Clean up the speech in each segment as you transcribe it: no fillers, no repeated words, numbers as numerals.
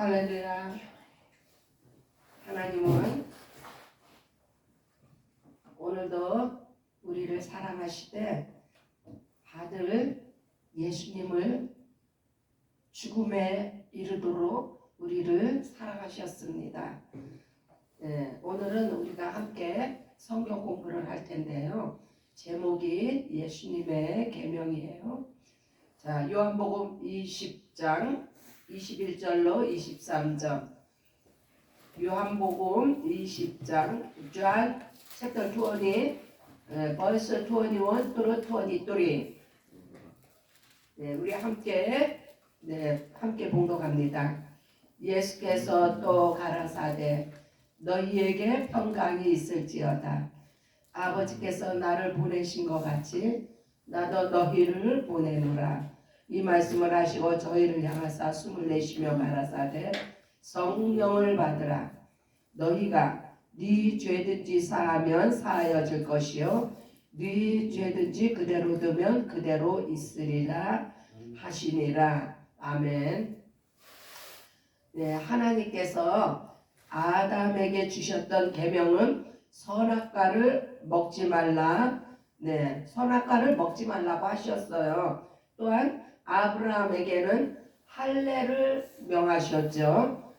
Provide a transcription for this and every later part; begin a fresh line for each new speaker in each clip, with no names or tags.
할렐루야. 하나님은 오늘도 우리를 사랑하시되 아들 예수님을 죽음에 이르도록 우리를 사랑하셨습니다. 오늘은 우리가 함께 성경 공부를 할 텐데요. 제목이 예수님의 계명이에요. 자, 요한복음 20장 21절로 23절. 요한복음 20장 John chapter 20 verse 21 through 23. 우리 함께 봉독합니다. 예수께서 또 가라사대 너희에게 평강이 있을지어다. 아버지께서 나를 보내신 것 같이 나도 너희를 보내노라. 이 말씀을 하시고 저희를 향하사 숨을 내쉬며 가라사대 성령을 받으라. 너희가 네 죄든지 사하면 사하여질 것이요 네 죄든지 그대로 두면 그대로 있으리라 하시니라. 아멘. 하나님께서 아담에게 주셨던 계명은 선악과를 먹지 말라. 선악과를 먹지 말라고 하셨어요. 또한 아브라함에게는 할례를 명하셨죠.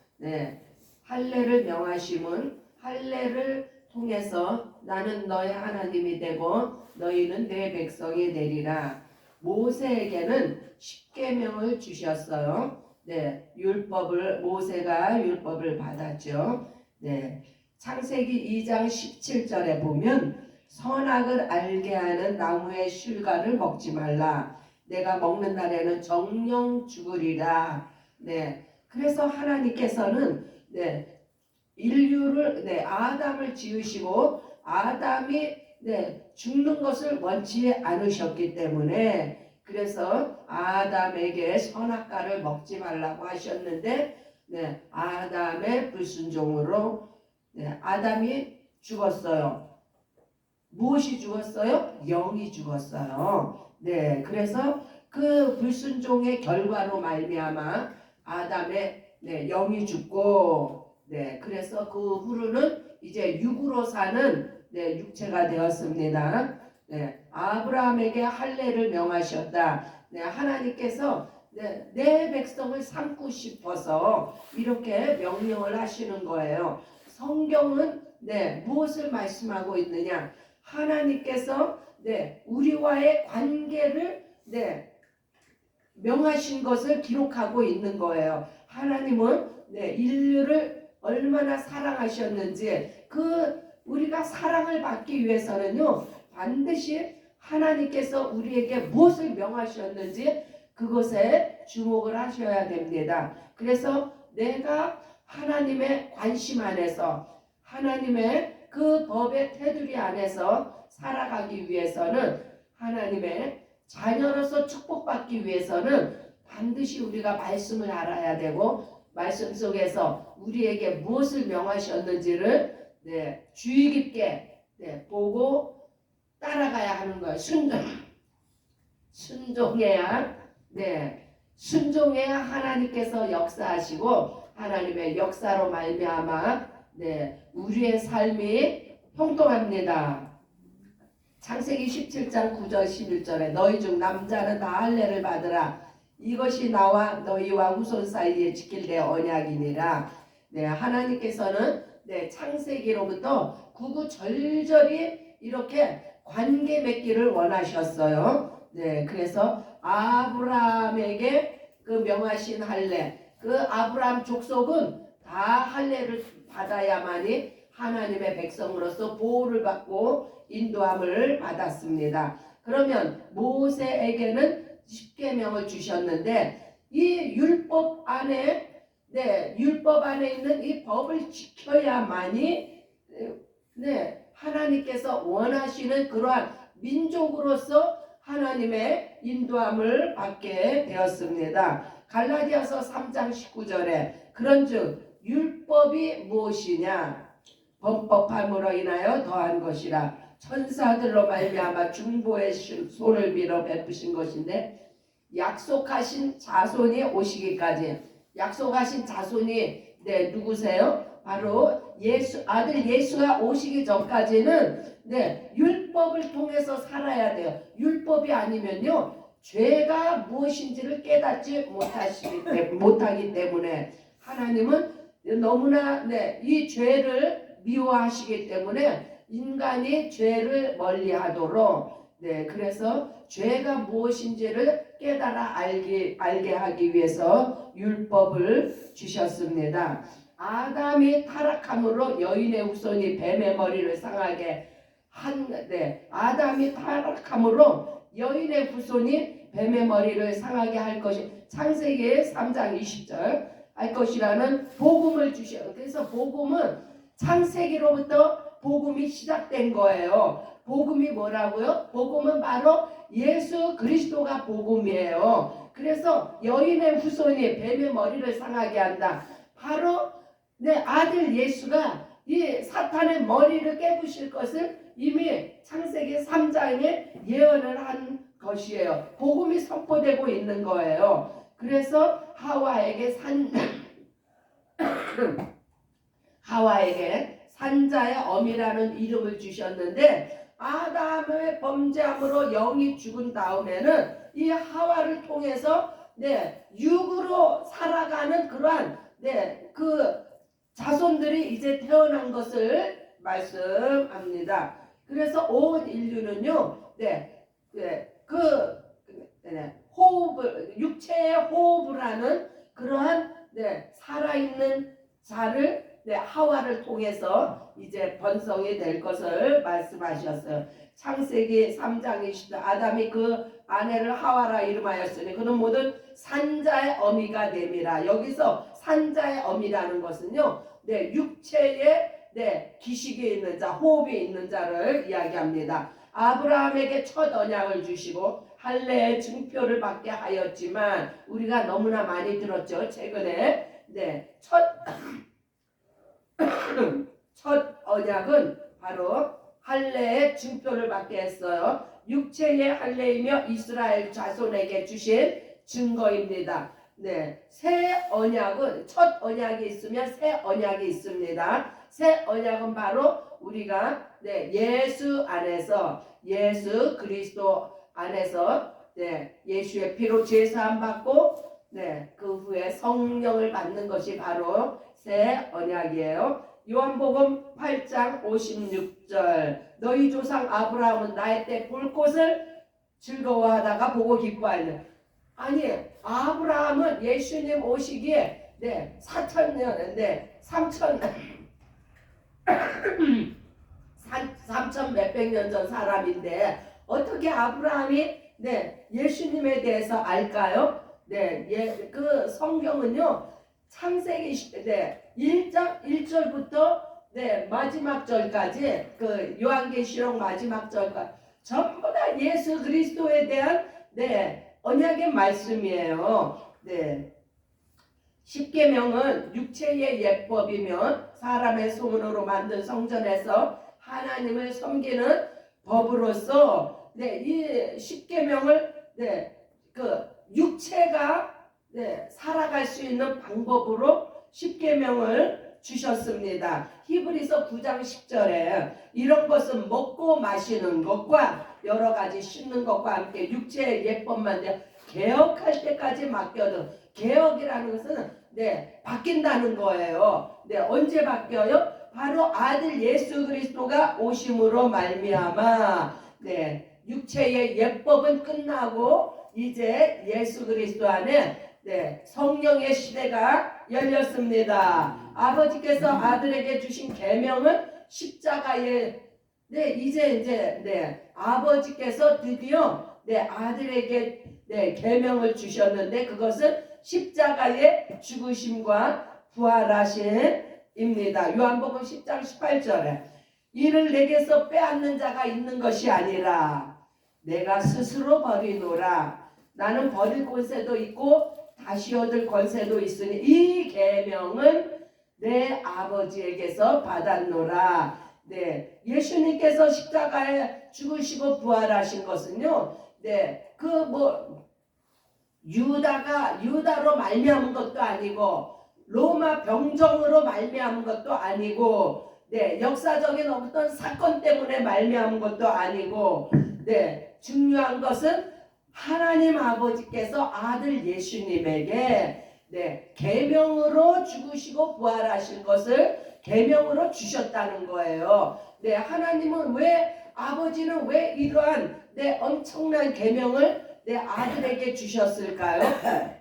할례를 명하심은 할례를 통해서 나는 너의 하나님이 되고 너희는 내 백성이 되리라. 모세에게는 십계명을 주셨어요. 모세가 율법을 받았죠. 창세기 2장 17절에 보면 선악을 알게 하는 나무의 실과를 먹지 말라. 내가 먹는 날에는 정령 죽으리라. 그래서 하나님께서는 인류를 아담을 지으시고 아담이 죽는 것을 원치 않으셨기 때문에 그래서 아담에게 선악과를 먹지 말라고 하셨는데 아담의 불순종으로 아담이 죽었어요. 무엇이 죽었어요? 영이 죽었어요. 그래서 그 불순종의 결과로 말미암아 아담의 영이 죽고 그래서 그 후로는 이제 육으로 사는 육체가 되었습니다. 아브라함에게 할례를 명하셨다. 하나님께서 내 백성을 삼고 싶어서 이렇게 명령을 하시는 거예요. 성경은 무엇을 말씀하고 있느냐? 하나님께서 우리와의 관계를 명하신 것을 기록하고 있는 거예요. 하나님은 인류를 얼마나 사랑하셨는지 우리가 사랑을 받기 위해서는요 반드시 하나님께서 우리에게 무엇을 명하셨는지 그것에 주목을 하셔야 됩니다. 그래서 내가 하나님의 관심 안에서 하나님의 그 법의 테두리 안에서 살아가기 위해서는 하나님의 자녀로서 축복받기 위해서는 반드시 우리가 말씀을 알아야 되고 말씀 속에서 우리에게 무엇을 명하셨는지를 주의 깊게 보고 따라가야 하는 거예요. 순종해야 하나님께서 역사하시고 하나님의 역사로 말미암아 우리의 삶이 형통합니다. 창세기 17장 9절 11절에 너희 중 남자는 다 할례를 받으라. 이것이 나와 너희와 후손 사이에 지킬 내 언약이니라. 하나님께서는 창세기로부터 구구절절히 이렇게 관계 맺기를 원하셨어요. 그래서 아브라함에게 그 명하신 할례, 그 아브라함 족속은 다 할례를 받아야만이 하나님의 백성으로서 보호를 받고 인도함을 받았습니다. 그러면 모세에게는 십계명을 주셨는데 이 율법 안에 있는 이 법을 지켜야만이 하나님께서 원하시는 그러한 민족으로서 하나님의 인도함을 받게 되었습니다. 갈라디아서 3장 19절에 그런즉 율법이 무엇이냐? 범법함으로 인하여 더한 것이라. 천사들로 말미암아 중보의 손을 빌어 베푸신 것인데 약속하신 자손이 오시기까지 약속하신 자손이 누구세요? 바로 아들 예수가 오시기 전까지는 율법을 통해서 살아야 돼요. 율법이 아니면요 죄가 무엇인지를 깨닫지 못하기 때문에 하나님은 너무나 이 죄를 미워하시기 때문에 인간이 죄를 멀리하도록 그래서 죄가 무엇인지를 깨달아 알게 하기 위해서 율법을 주셨습니다. 아담이 타락함으로 여인의 후손이 뱀의 머리를 상하게 아담이 타락함으로 여인의 후손이 뱀의 머리를 상하게 할 것이 창세기 3장 20절 할 것이라는 복음을 주셔요. 그래서 복음은 창세기로부터 복음이 시작된 거예요. 복음이 뭐라고요? 복음은 바로 예수 그리스도가 복음이에요. 그래서 여인의 후손이 뱀의 머리를 상하게 한다. 바로 내 아들 예수가 이 사탄의 머리를 깨부실 것을 이미 창세기 3장에 예언을 한 것이에요. 복음이 선포되고 있는 거예요. 그래서 하와에게 산자의 어미라는 이름을 주셨는데 아담의 범죄함으로 영이 죽은 다음에는 이 하와를 통해서 육으로 살아가는 그러한 그 자손들이 이제 태어난 것을 말씀합니다. 그래서 온 인류는요, 호흡을 육체의 호흡을 하는 그러한 살아있는 자를 하와를 통해서 이제 번성이 될 것을 말씀하셨어요. 창세기 3장 20절 아담이 그 아내를 하와라 이름하였으니 그는 모든 산자의 어미가 됨이라. 여기서 산자의 어미라는 것은요, 육체의 기식이 있는 자, 호흡이 있는 자를 이야기합니다. 아브라함에게 첫 언약을 주시고 할례의 증표를 받게 하였지만 우리가 너무나 많이 들었죠. 최근에 첫 언약은 바로 할례의 증표를 받게 했어요. 육체의 할례이며 이스라엘 자손에게 주신 증거입니다. 새 언약은 첫 언약이 있으면 새 언약이 있습니다. 새 언약은 바로 우리가 예수 안에서 예수 그리스도 안에서 예수의 피로 제사함 받고 그 후에 성령을 받는 것이 바로 새 언약이에요. 요한복음 8장 56절 너희 조상 아브라함은 나의 때 볼 것을 즐거워하다가 보고 기뻐하는. 아니 아브라함은 예수님 오시기에 4,000년 3천 몇백 년 전 사람인데 어떻게 아브라함이 예수님에 대해서 알까요? 그 성경은요 창세기 1장 1절부터 마지막 절까지 그 요한계시록 마지막 절까지 전부 다 예수 그리스도에 대한 언약의 말씀이에요. 십계명은 육체의 예법이면 사람의 소문으로 만든 성전에서 하나님을 섬기는 법으로서 이 십계명을 그 육체가 살아갈 수 있는 방법으로 십계명을 주셨습니다. 히브리서 9장 10절에 이런 것은 먹고 마시는 것과 여러 가지 씻는 것과 함께 육체의 예법만 개혁할 때까지 맡겨둔. 개혁이라는 것은 바뀐다는 거예요. 언제 바뀌어요? 바로 아들 예수 그리스도가 오심으로 말미암아 육체의 예법은 끝나고 이제 예수 그리스도 안에 성령의 시대가 열렸습니다. 아버지께서 아들에게 주신 계명은 십자가에 이제 아버지께서 드디어 아들에게 계명을 주셨는데 그것은 십자가의 죽으심과 부활하심입니다. 요한복음 10장 18절에 이를 내게서 빼앗는 자가 있는 것이 아니라 내가 스스로 버리노라. 나는 버릴 권세도 있고 다시 얻을 권세도 있으니 이 계명은 내 아버지에게서 받았노라. 예수님께서 십자가에 죽으시고 부활하신 것은요. 유다로 말미암은 것도 아니고 로마 병정으로 말미암은 것도 아니고 역사적인 어떤 사건 때문에 말미암은 것도 아니고 중요한 것은 하나님 아버지께서 아들 예수님에게 계명으로 죽으시고 부활하신 것을 계명으로 주셨다는 거예요. 하나님은 아버지는 왜 이러한 엄청난 계명을 내 아들에게 주셨을까요?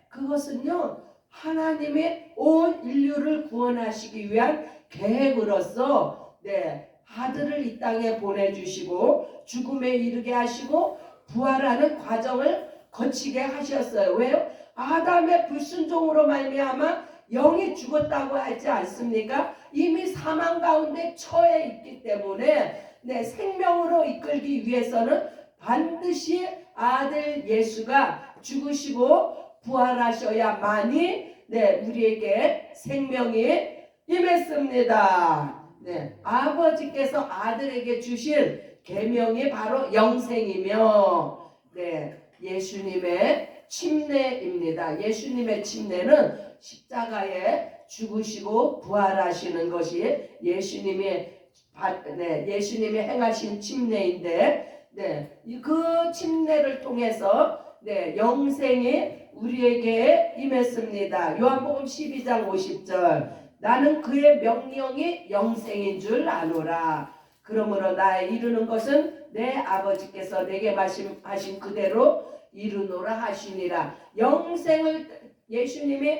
그것은요, 하나님의 온 인류를 구원하시기 위한 계획으로서 아들을 이 땅에 보내주시고 죽음에 이르게 하시고 부활하는 과정을 거치게 하셨어요. 왜요? 아담의 불순종으로 말미암아 영이 죽었다고 하지 않습니까? 이미 사망 가운데 처해 있기 때문에 생명으로 이끌기 위해서는 반드시 아들 예수가 죽으시고 부활하셔야만이 우리에게 생명이 임했습니다. 아버지께서 아들에게 주신 계명이 바로 영생이며 예수님의 침례입니다. 예수님의 침례는 십자가에 죽으시고 부활하시는 것이 예수님이 행하신 침례인데 그 침례를 통해서 영생이 우리에게 임했습니다. 요한복음 12장 50절 나는 그의 명령이 영생인 줄 아노라. 그러므로 나의 이루는 것은 내 아버지께서 내게 말씀하신 그대로 이루노라 하시니라. 예수님이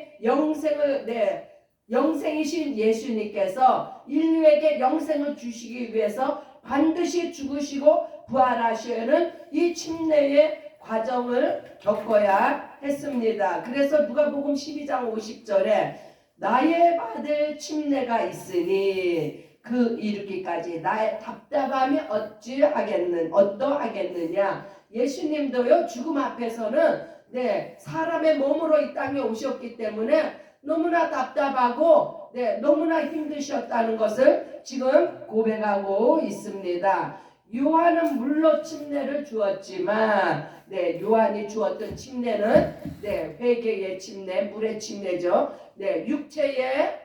영생이신 예수님께서 인류에게 영생을 주시기 위해서 반드시 죽으시고 부활하시는 이 침례의 과정을 겪어야 했습니다. 그래서 누가복음 12장 50절에 나의 받을 침례가 있으니 그 이르기까지 나의 답답함이 어떠하겠느냐. 예수님도요, 죽음 앞에서는 사람의 몸으로 이 땅에 오셨기 때문에 너무나 답답하고 너무나 힘드셨다는 것을 지금 고백하고 있습니다. 요한은 물로 침례를 주었지만 요한이 주었던 침례는 회개의 침례, 물의 침례죠. 육체의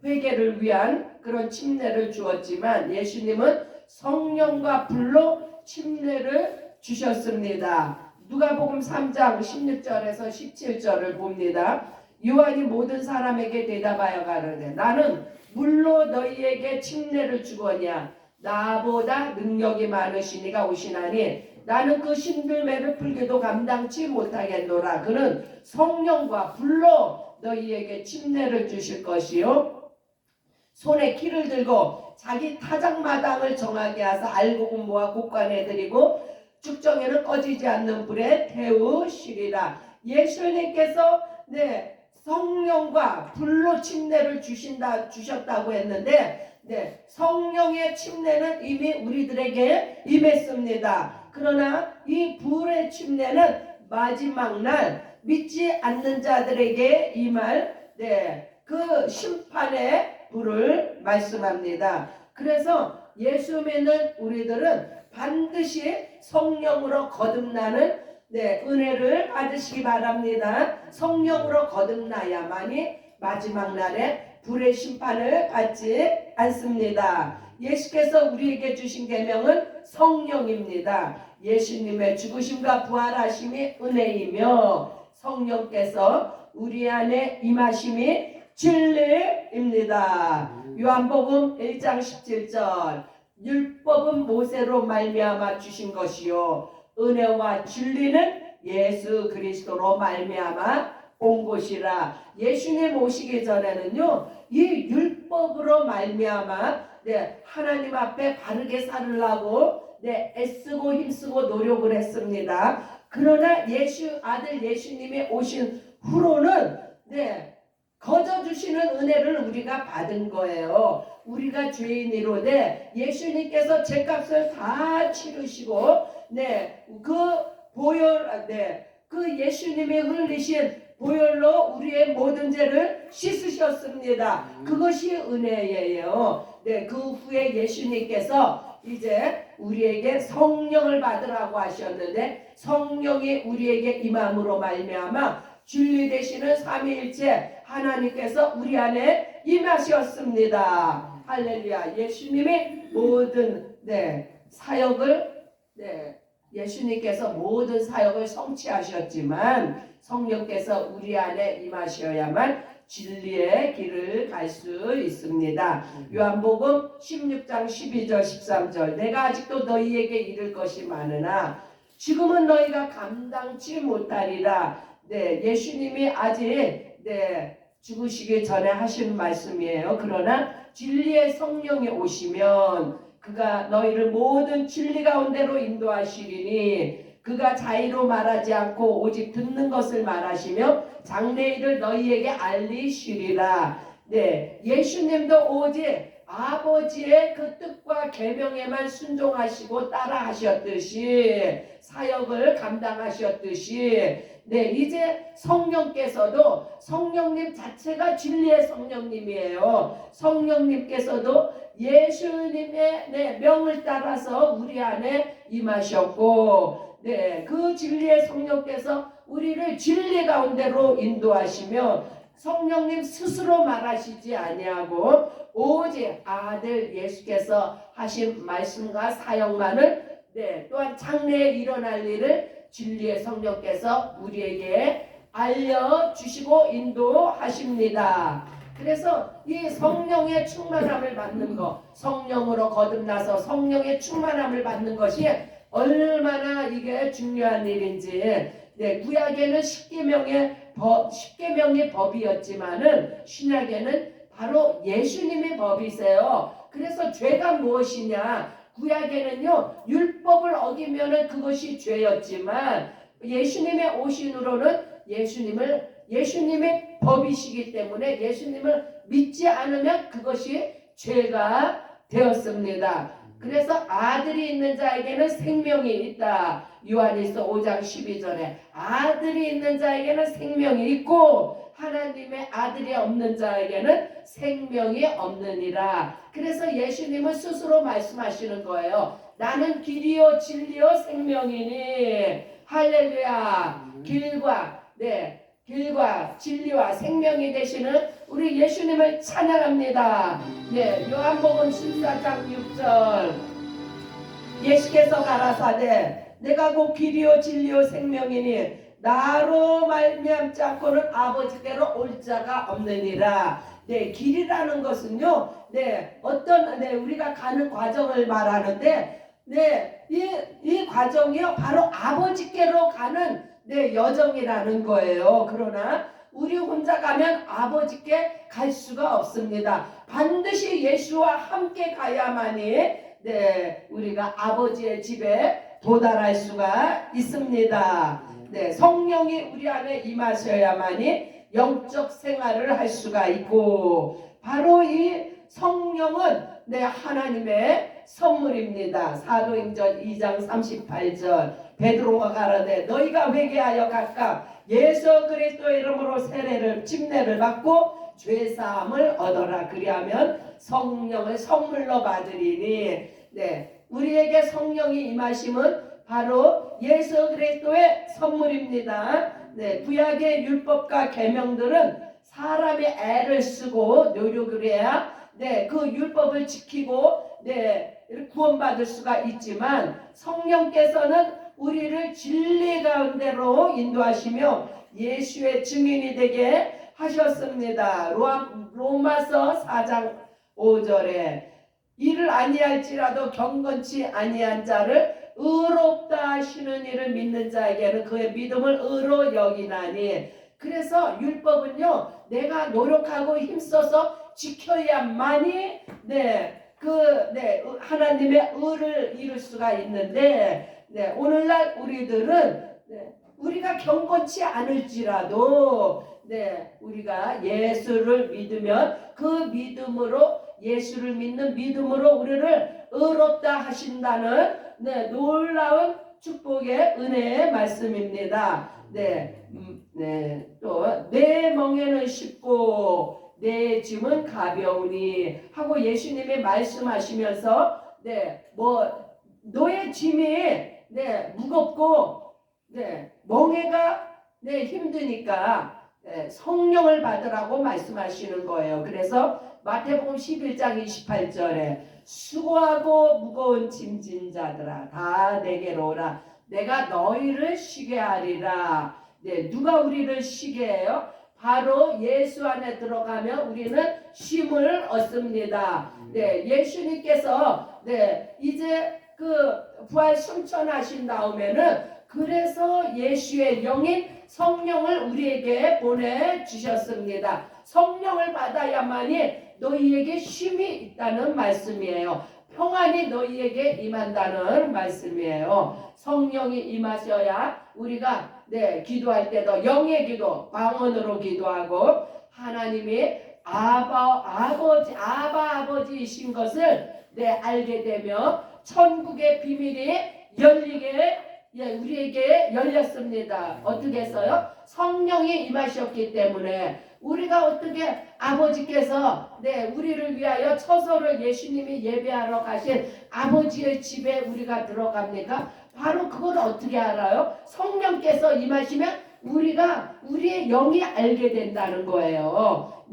회개를 위한 그런 침례를 주었지만 예수님은 성령과 불로 침례를 주셨습니다. 누가복음 3장 16절에서 17절을 봅니다. 요한이 모든 사람에게 대답하여 가로되 나는 물로 너희에게 침례를 주거냐 나보다 능력이 많으시니가 오시나니 나는 그 신들매를 풀기도 감당치 못하겠노라. 그는 성령과 불로 너희에게 침례를 주실 것이요 손에 키를 들고 자기 타작마당을 정하게 하사 알곡은모아 곳간에 들이고 축정에는 꺼지지 않는 불에 태우시리라. 예수님께서 성령과 불로 침례를 주셨다고 했는데 성령의 침례는 이미 우리들에게 임했습니다. 그러나 이 불의 침례는 마지막 날 믿지 않는 자들에게 임할 그 심판의 불을 말씀합니다. 그래서 예수 믿는 우리들은 반드시 성령으로 거듭나는 은혜를 받으시기 바랍니다. 성령으로 거듭나야만이 마지막 날에 불의 심판을 받지 않습니다. 예수께서 우리에게 주신 계명은 성령입니다. 예수님의 죽으심과 부활하심이 은혜이며 성령께서 우리 안에 임하심이 진리입니다. 요한복음 1장 17절 율법은 모세로 말미암아 주신 것이요 은혜와 진리는 예수 그리스도로 말미암아 온 것이라. 예수님 오시기 전에는요 이 율법으로 말미암아 하나님 앞에 바르게 살으려고 애쓰고 힘쓰고 노력을 했습니다. 그러나 아들 예수님이 오신 후로는 거저 주시는 은혜를 우리가 받은 거예요. 우리가 죄인이로되 예수님께서 죄값을 다 치르시고 그 예수님이 흘리신 보혈로 우리의 모든 죄를 씻으셨습니다. 그것이 은혜예요. 그 후에 예수님께서 이제 우리에게 성령을 받으라고 하셨는데 성령이 우리에게 임함으로 말미암아 진리 되시는 삼위일체 하나님께서 우리 안에 임하셨습니다. 할렐루야. 예수님이 모든 사역을 예수님께서 모든 사역을 성취하셨지만 성령께서 우리 안에 임하셔야만 진리의 길을 갈 수 있습니다. 요한복음 16장 12절 13절 내가 아직도 너희에게 이를 것이 많으나 지금은 너희가 감당치 못하리라. 예수님이 아직 죽으시기 전에 하신 말씀이에요. 그러나 진리의 성령이 오시면 그가 너희를 모든 진리 가운데로 인도하시리니 그가 자의로 말하지 않고 오직 듣는 것을 말하시며 장래일을 너희에게 알리시리라. 예수님도 오직 아버지의 그 뜻과 계명에만 순종하시고 따라하셨듯이 사역을 감당하셨듯이 이제 성령께서도 성령님 자체가 진리의 성령님이에요. 성령님께서도 예수님의 명을 따라서 우리 안에 임하셨고 그 진리의 성령께서 우리를 진리 가운데로 인도하시며 성령님 스스로 말하시지 아니하고 오직 아들 예수께서 하신 말씀과 사역만을 또한 장래에 일어날 일을 진리의 성령께서 우리에게 알려주시고 인도하십니다. 그래서 이 성령의 충만함을 받는 것, 성령으로 거듭나서 성령의 충만함을 받는 것이 얼마나 이게 중요한 일인지 구약에는 십계명의 법이었지만은 신약에는 바로 예수님의 법이세요. 그래서 죄가 무엇이냐? 구약에는요 율법을 어기면은 그것이 죄였지만 예수님의 오신으로는 예수님의 법이시기 때문에 예수님을 믿지 않으면 그것이 죄가 되었습니다. 그래서 아들이 있는 자에게는 생명이 있다. 요한일서 5장 12절에 아들이 있는 자에게는 생명이 있고 하나님의 아들이 없는 자에게는 생명이 없느니라. 그래서 예수님은 스스로 말씀하시는 거예요. 나는 길이요 진리요 생명이니. 할렐루야. 길과 진리와 생명이 되시는 우리 예수님을 찬양합니다. 요한복음 14장 6절 예수께서 가라사대 내가 곧 길이요 진리요 생명이니 나로 말미암지 않고는 아버지께로 올 자가 없느니라. 길이라는 것은요 우리가 가는 과정을 말하는데 이 과정이요 바로 아버지께로 가는 여정이라는 거예요. 그러나 우리 혼자 가면 아버지께 갈 수가 없습니다. 반드시 예수와 함께 가야만이 우리가 아버지의 집에 도달할 수가 있습니다. 성령이 우리 안에 임하셔야만이 영적 생활을 할 수가 있고 바로 이 성령은 하나님의 선물입니다. 사도행전 2장 38절 베드로가 가라되 너희가 회개하여 각각 예수 그리스도의 이름으로 침례를 받고 죄사함을 얻어라. 그리하면 성령을 선물로 받으리니. 우리에게 성령이 임하심은 바로 예수 그리스도의 선물입니다. 구약의 율법과 계명들은 사람이 애를 쓰고 노력을 해야 그 율법을 지키고 구원받을 수가 있지만 성령께서는 우리를 진리 가운데로 인도하시며 예수의 증인이 되게 하셨습니다. 로마서 4장 5절에 이를 아니할지라도 경건치 아니한 자를 의롭다 하시는 이를 믿는 자에게는 그의 믿음을 의로 여기나니. 그래서 율법은요 내가 노력하고 힘써서 지켜야만이 하나님의 의를 이룰 수가 있는데 오늘날 우리들은 우리가 경건치 않을지라도 우리가 예수를 믿으면 그 믿음으로 예수를 믿는 믿음으로 우리를 의롭다 하신다는 놀라운 축복의 은혜의 말씀입니다. 또 내 멍에는 쉽고 내 짐은 가벼우니 하고 예수님이 말씀하시면서 너의 짐이 무겁고 멍에가 힘드니까 성령을 받으라고 말씀하시는 거예요. 그래서 마태복음 11장 28절에 수고하고 무거운 짐진 자들아 다 내게로 오라 내가 너희를 쉬게 하리라. 누가 우리를 쉬게 해요? 바로 예수 안에 들어가면 우리는 쉼을 얻습니다. 예수님께서 이제 그 부활 승천하신 다음에는 그래서 예수의 영인 성령을 우리에게 보내주셨습니다. 성령을 받아야만이 너희에게 쉼이 있다는 말씀이에요. 평안이 너희에게 임한다는 말씀이에요. 성령이 임하셔야 우리가 기도할 때도 영의 기도, 방언으로 기도하고 하나님이 아버지이신 것을 알게 되며 천국의 비밀이 열리게 우리에게 열렸습니다. 어떻게 해서요? 성령이 임하셨기 때문에 우리가 어떻게 아버지께서 우리를 위하여 처소를 예수님이 예배하러 가신 아버지의 집에 우리가 들어갑니까? 바로 그걸 어떻게 알아요? 성령께서 임하시면 우리의 영이 알게 된다는 거예요.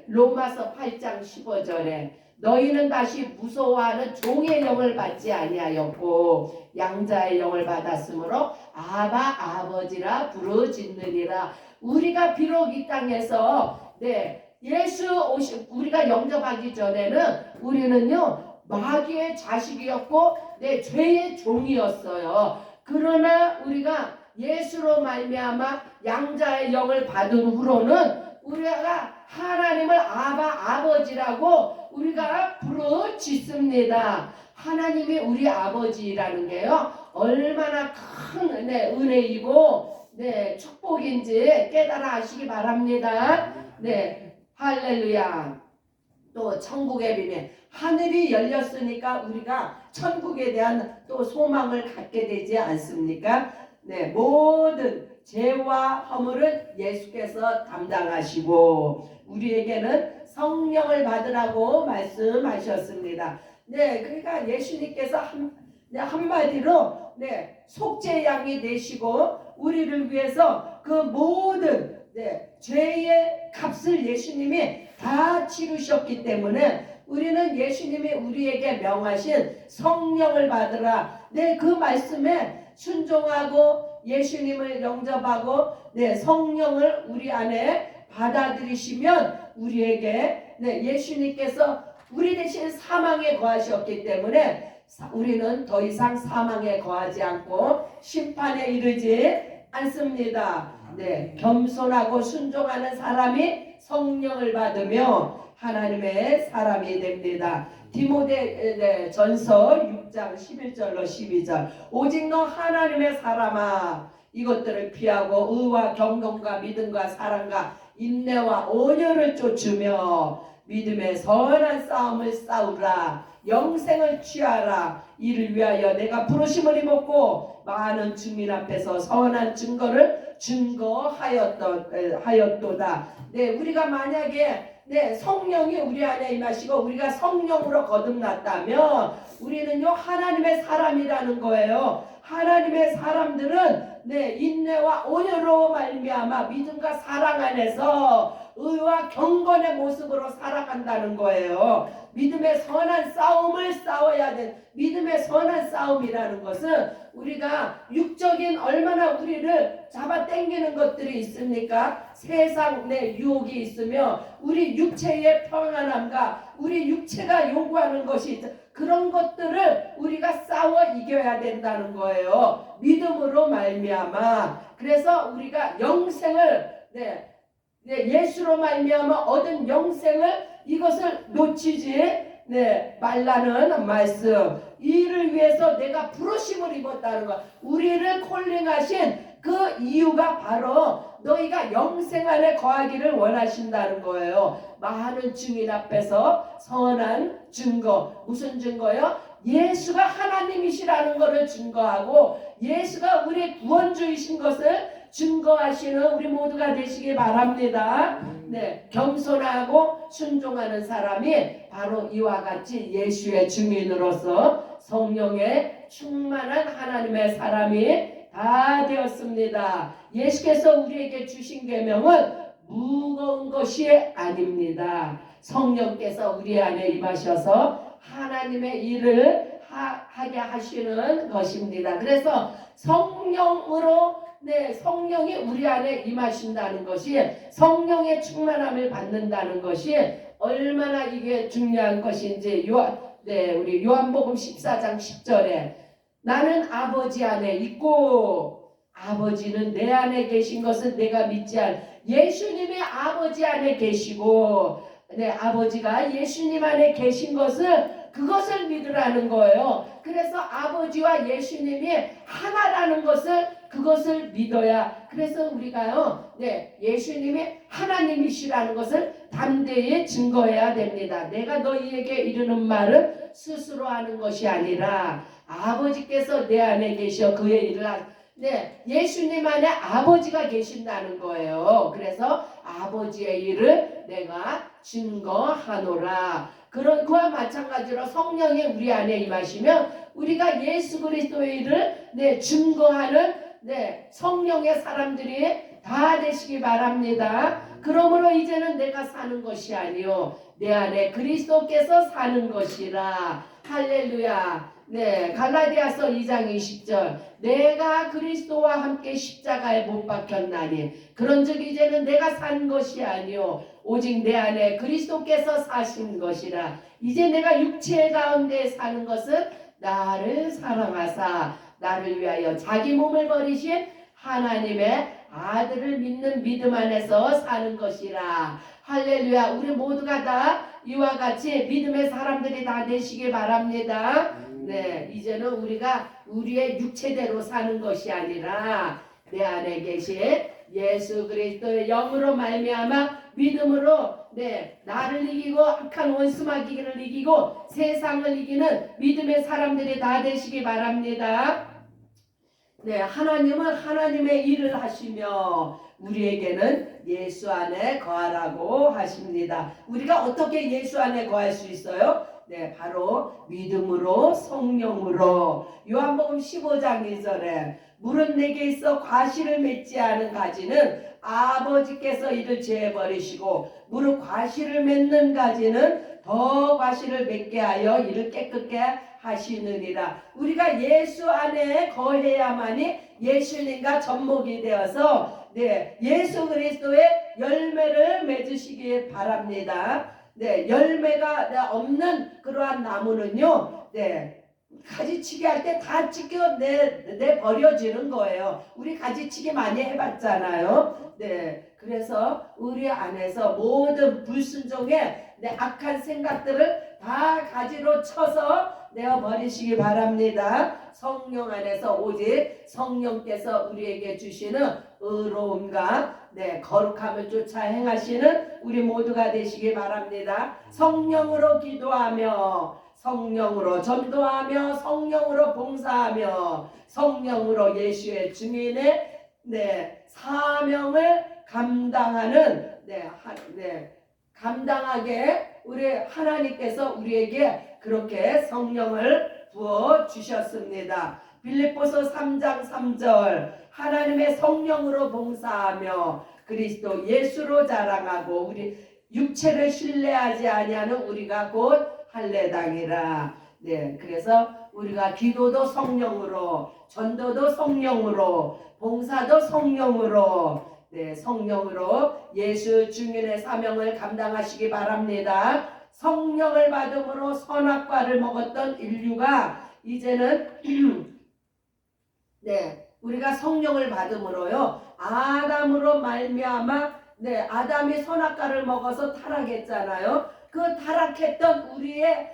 로마서 8장 15절에 너희는 다시 무서워하는 종의 영을 받지 아니하였고 양자의 영을 받았으므로 아버지라 부르짖느니라. 우리가 비록 이 땅에서 우리가 영접하기 전에는 우리는요 마귀의 자식이었고 죄의 종이었어요. 그러나 우리가 예수로 말미암아 양자의 영을 받은 후로는 우리가 하나님을 아버지라고 우리가 부르짖습니다. 하나님이 우리 아버지라는 게요 얼마나 큰 은혜이고 축복인지 깨달아 하시기 바랍니다. 할렐루야. 또 천국의 비밀 하늘이 열렸으니까 우리가 천국에 대한 또 소망을 갖게 되지 않습니까? 모든 죄와 허물은 예수께서 담당하시고 우리에게는 성령을 받으라고 말씀하셨습니다. 그러니까 예수님께서 한마디로 속죄양이 되시고 우리를 위해서 그 모든 죄의 값을 예수님이 다 치르셨기 때문에 우리는 예수님이 우리에게 명하신 성령을 받으라. 그 말씀에 순종하고 예수님을 영접하고 성령을 우리 안에 받아들이시면 우리에게 예수님께서 우리 대신 사망에 거하셨기 때문에 우리는 더 이상 사망에 거하지 않고 심판에 이르지 않습니다. 겸손하고 순종하는 사람이 성령을 받으며 하나님의 사람이 됩니다. 디모데 전서 6장 11절로 12절 오직 너 하나님의 사람아 이것들을 피하고 의와 경건과 믿음과 사랑과 인내와 온유를 쫓으며 믿음의 선한 싸움을 싸우라. 영생을 취하라. 이를 위하여 내가 부르심을 입었고 많은 주민 앞에서 선한 증거를 증거하였도다. 우리가 만약에 성령이 우리 안에 임하시고 우리가 성령으로 거듭났다면 우리는요 하나님의 사람이라는 거예요. 하나님의 사람들은 인내와 온유로 말미암아 믿음과 사랑 안에서 의와 경건의 모습으로 살아간다는 거예요. 믿음의 선한 싸움을 싸워야 돼. 믿음의 선한 싸움이라는 것은 우리가 육적인 얼마나 우리를 잡아 당기는 것들이 있습니까? 세상 내 유혹이 있으며 우리 육체의 평안함과 우리 육체가 요구하는 것이 있다. 그런 것들을 우리가 싸워 이겨야 된다는 거예요. 믿음으로 말미암아. 그래서 우리가 영생을 예수로 말미암아 얻은 영생을 이것을 놓치지 말라는 말씀. 이를 위해서 내가 부르심을 입었다는 것. 우리를 콜링하신 그 이유가 바로 너희가 영생 안에 거하기를 원하신다는 거예요. 많은 증인 앞에서 선한 증거. 무슨 증거요? 예수가 하나님이시라는 것을 증거하고 예수가 우리 구원주이신 것을 증거하시는 우리 모두가 되시기 바랍니다. 겸손하고 순종하는 사람이 바로 이와 같이 예수의 증인으로서 성령의 충만한 하나님의 사람이 다 되었습니다. 예수께서 우리에게 주신 계명은 무거운 것이 아닙니다. 성령께서 우리 안에 임하셔서 하나님의 일을 하게 하시는 것입니다. 그래서 성령으로 성령이 우리 안에 임하신다는 것이, 성령의 충만함을 받는다는 것이 얼마나 이게 중요한 것인지 우리 요한복음 14장 10절에 나는 아버지 안에 있고 아버지는 내 안에 계신 것은 내가 믿지 예수님이 아버지 안에 계시고 아버지가 예수님 안에 계신 것을 그것을 믿으라는 거예요. 그래서 아버지와 예수님이 하나라는 것을 그것을 믿어야, 그래서 우리가요 예수님이 하나님이시라는 것을 담대히 증거해야 됩니다. 내가 너희에게 이르는 말은 스스로 하는 것이 아니라 아버지께서 내 안에 계셔 그의 일을 예수님 안에 아버지가 계신다는 거예요. 그래서 아버지의 일을 내가 증거하노라. 그와 마찬가지로 성령이 우리 안에 임하시면 우리가 예수 그리스도의 일을 증거하는 성령의 사람들이 다 되시기 바랍니다. 그러므로 이제는 내가 사는 것이 아니요 내 안에 그리스도께서 사는 것이라. 할렐루야. 갈라디아서 2장 20절 내가 그리스도와 함께 십자가에 못 박혔나니 그런즉 이제는 내가 산 것이 아니요 오직 내 안에 그리스도께서 사신 것이라. 이제 내가 육체 가운데 사는 것은 나를 사랑하사 나를 위하여 자기 몸을 버리신 하나님의 아들을 믿는 믿음 안에서 사는 것이라. 할렐루야. 우리 모두가 다 이와 같이 믿음의 사람들이 다 되시길 바랍니다. 이제는 우리가 우리의 육체대로 사는 것이 아니라 내 안에 계신 예수 그리스도의 영으로 말미암아 믿음으로 나를 이기고 악한 원수마귀를 이기고 세상을 이기는 믿음의 사람들이 다 되시기 바랍니다. 하나님은 하나님의 일을 하시며 우리에게는 예수 안에 거하라고 하십니다. 우리가 어떻게 예수 안에 거할 수 있어요? 바로 믿음으로 성령으로. 요한복음 15장 2절에 물은 내게 있어 과실을 맺지 않은 가지는 아버지께서 이를 제해버리시고 무릇 과실을 맺는 가지는 더 과실을 맺게 하여 이를 깨끗게 하시느니라. 우리가 예수 안에 거해야만이 예수님과 접목이 되어서 예수 그리스도의 열매를 맺으시기 바랍니다. 열매가 없는 그러한 나무는요 가지치기 할 때 다 찢겨 버려지는 거예요. 우리 가지치기 많이 해봤잖아요. 그래서 우리 안에서 모든 불순종의 악한 생각들을 다 가지로 쳐서 내어 버리시기 바랍니다. 성령 안에서 오직 성령께서 우리에게 주시는 의로움과 거룩함을 쫓아 행하시는 우리 모두가 되시기 바랍니다. 성령으로 기도하며 성령으로 전도하며 성령으로 봉사하며 성령으로 예수의 증인의 사명을 감당하는 감당하게 우리 하나님께서 우리에게 그렇게 성령을 부어 주셨습니다. 빌립보서 3장 3절 하나님의 성령으로 봉사하며 그리스도 예수로 자랑하고 우리 육체를 신뢰하지 아니하는 우리가 곧 할례당이라. 그래서 우리가 기도도 성령으로 전도도 성령으로 봉사도 성령으로 성령으로 예수 증인의 사명을 감당하시기 바랍니다. 성령을 받음으로 선악과를 먹었던 인류가 이제는 우리가 성령을 받음으로요 아담으로 말미암아 아담이 선악과를 먹어서 타락했잖아요. 그 타락했던 우리의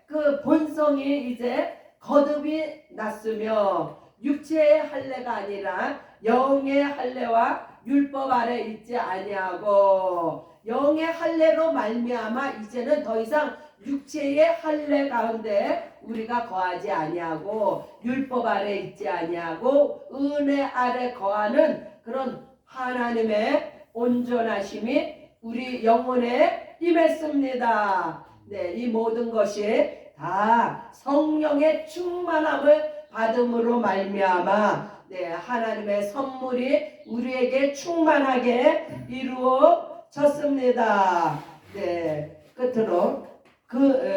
그 본성이 이제 거듭이 났으며 육체의 할례가 아니라 영의 할례와 율법 아래 있지 아니하고 영의 할례로 말미암아 이제는 더 이상 육체의 할례 가운데 우리가 거하지 아니하고 율법 아래 있지 아니하고 은혜 아래 거하는 그런 하나님의 온전하심이 우리 영혼에 임했습니다. 이 모든 것이 다 성령의 충만함을 받음으로 말미암아 하나님의 선물이 우리에게 충만하게 이루어졌습니다. 끝으로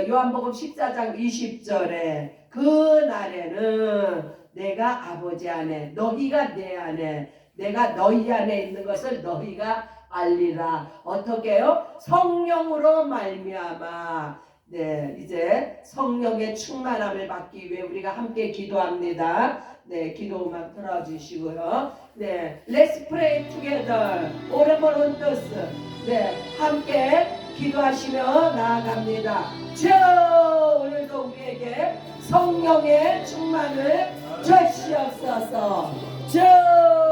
요한복음 14장 20절에 그 날에는 내가 아버지 안에 너희가 내 안에 내가 너희 안에 있는 것을 너희가 알리라. 어떻게 해요? 성령으로 말미암아 이제 성령의 충만함을 받기 위해 우리가 함께 기도합니다. 기도 음악 틀어주시고요. Let's pray together. 오랜만에 뜻. 함께 기도하시며 나아갑니다. 주여, 오늘도 우리에게 성령의 충만을 주시옵소서. 주여,